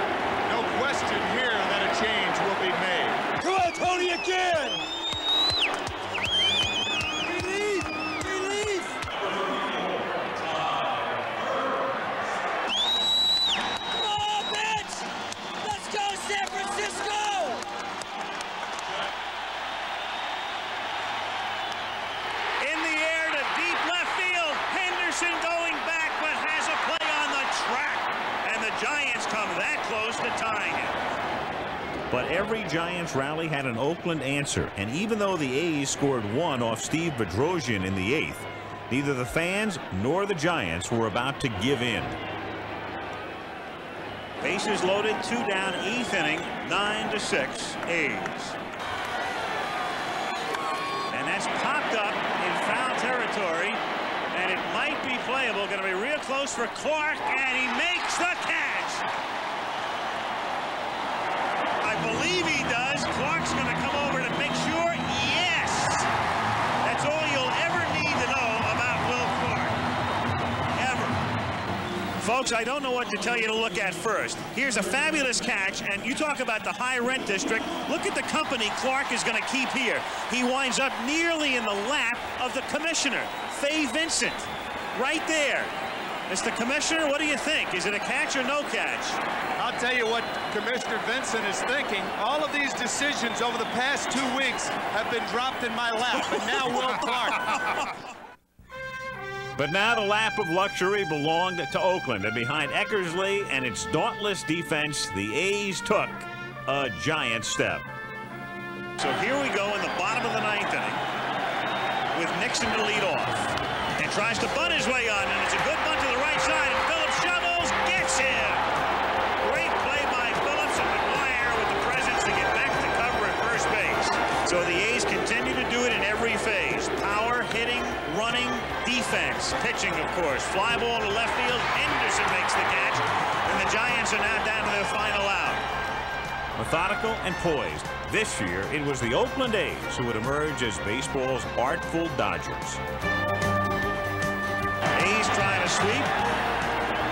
No question here that a change will be made. Come on, Tony, again! Relief! Relief! Come on, bitch! Let's go, San Francisco! In the air to deep left field. Henderson going back, but has a play on the track. And the Giants come that close to tying it. But every Giants rally had an Oakland answer, and even though the A's scored 1 off Steve Bedrosian in the 8th, neither the fans nor the Giants were about to give in. Bases loaded, 2 down, 8th inning, 9-6 A's. And that's popped up in foul territory, And it might be playable. Going to be real close for Clark, and he makes the catch. I believe he does. Clark's going to come over to make sure. Yes! That's all you'll ever need to know about Will Clark. Ever. Folks, I don't know what to tell you to look at first. Here's a fabulous catch, and you talk about the high rent district. Look at the company Clark is going to keep here. He winds up nearly in the lap of the commissioner, Fay Vincent, right there. Mr. Commissioner, what do you think? Is it a catch or no catch? I'll tell you what Commissioner Vincent is thinking. All of these decisions over the past 2 weeks have been dropped in my lap, but now Will Clark. But now the lap of luxury belonged to Oakland, and behind Eckersley and its dauntless defense, the A's took a giant step. So here we go in the bottom of the 9th inning with Nixon to lead off. And tries to bunt his way on, and it's a good bunt to the right side, and Phillips shovels, gets him. Great play by Phillips, and McGuire with the presence to get back to cover at first base. So the A's continue to do it in every phase. Power, hitting, running, defense. Pitching, of course. Fly ball to left field. Henderson makes the catch, and the Giants are now down to their final out. Methodical and poised. This year, it was the Oakland A's who would emerge as baseball's artful Dodgers. A's trying to sweep,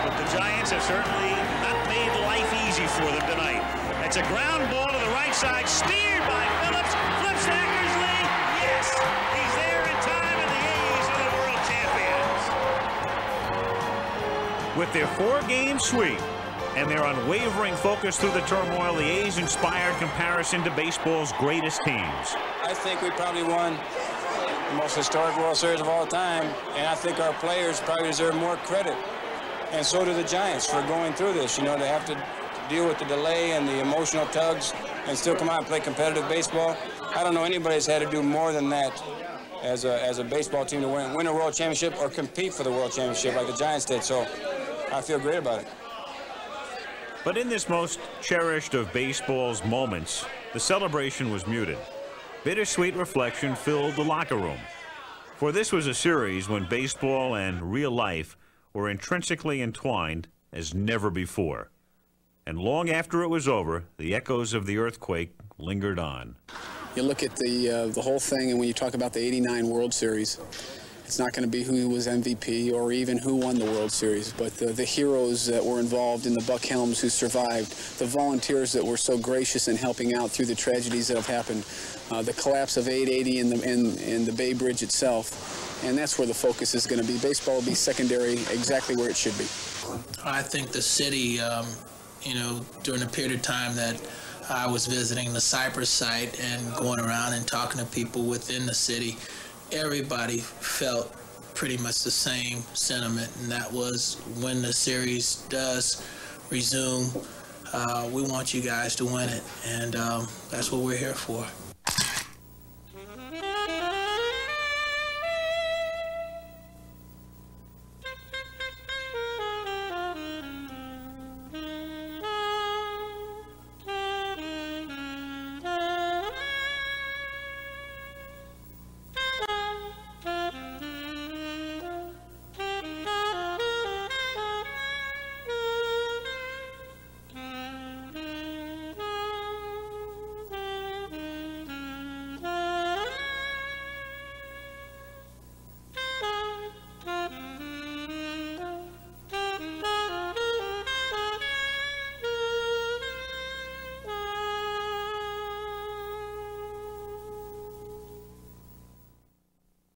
but the Giants have certainly not made life easy for them tonight. It's a ground ball to the right side, speared by Phillips, flips to Eckersley. Yes, he's there in time, and the A's are the world champions. With their 4-game sweep and their unwavering focus through the turmoil, the A's inspired comparison to baseball's greatest teams. I think we probably won the most historic World Series of all time, and I think our players probably deserve more credit, and so do the Giants for going through this. You know, they have to deal with the delay and the emotional tugs and still come out and play competitive baseball. I don't know anybody that's had to do more than that as a baseball team to win a world championship or compete for the world championship like the Giants did, so I feel great about it. But in this most cherished of baseball's moments, the celebration was muted. Bittersweet reflection filled the locker room. For this was a series when baseball and real life were intrinsically entwined as never before. And long after it was over, the echoes of the earthquake lingered on. You look at the whole thing, and when you talk about the '89 World Series, it's not going to be who was MVP or even who won the World Series, but the heroes that were involved in the Buck Helms who survived, the volunteers that were so gracious in helping out through the tragedies that have happened, the collapse of 880 in the Bay Bridge itself, and that's where the focus is going to be. Baseball will be secondary, exactly where it should be. I think the city, you know, during the period of time that I was visiting the Cypress site and going around and talking to people within the city, everybody felt pretty much the same sentiment, and that was when the series does resume, we want you guys to win it, and that's what we're here for.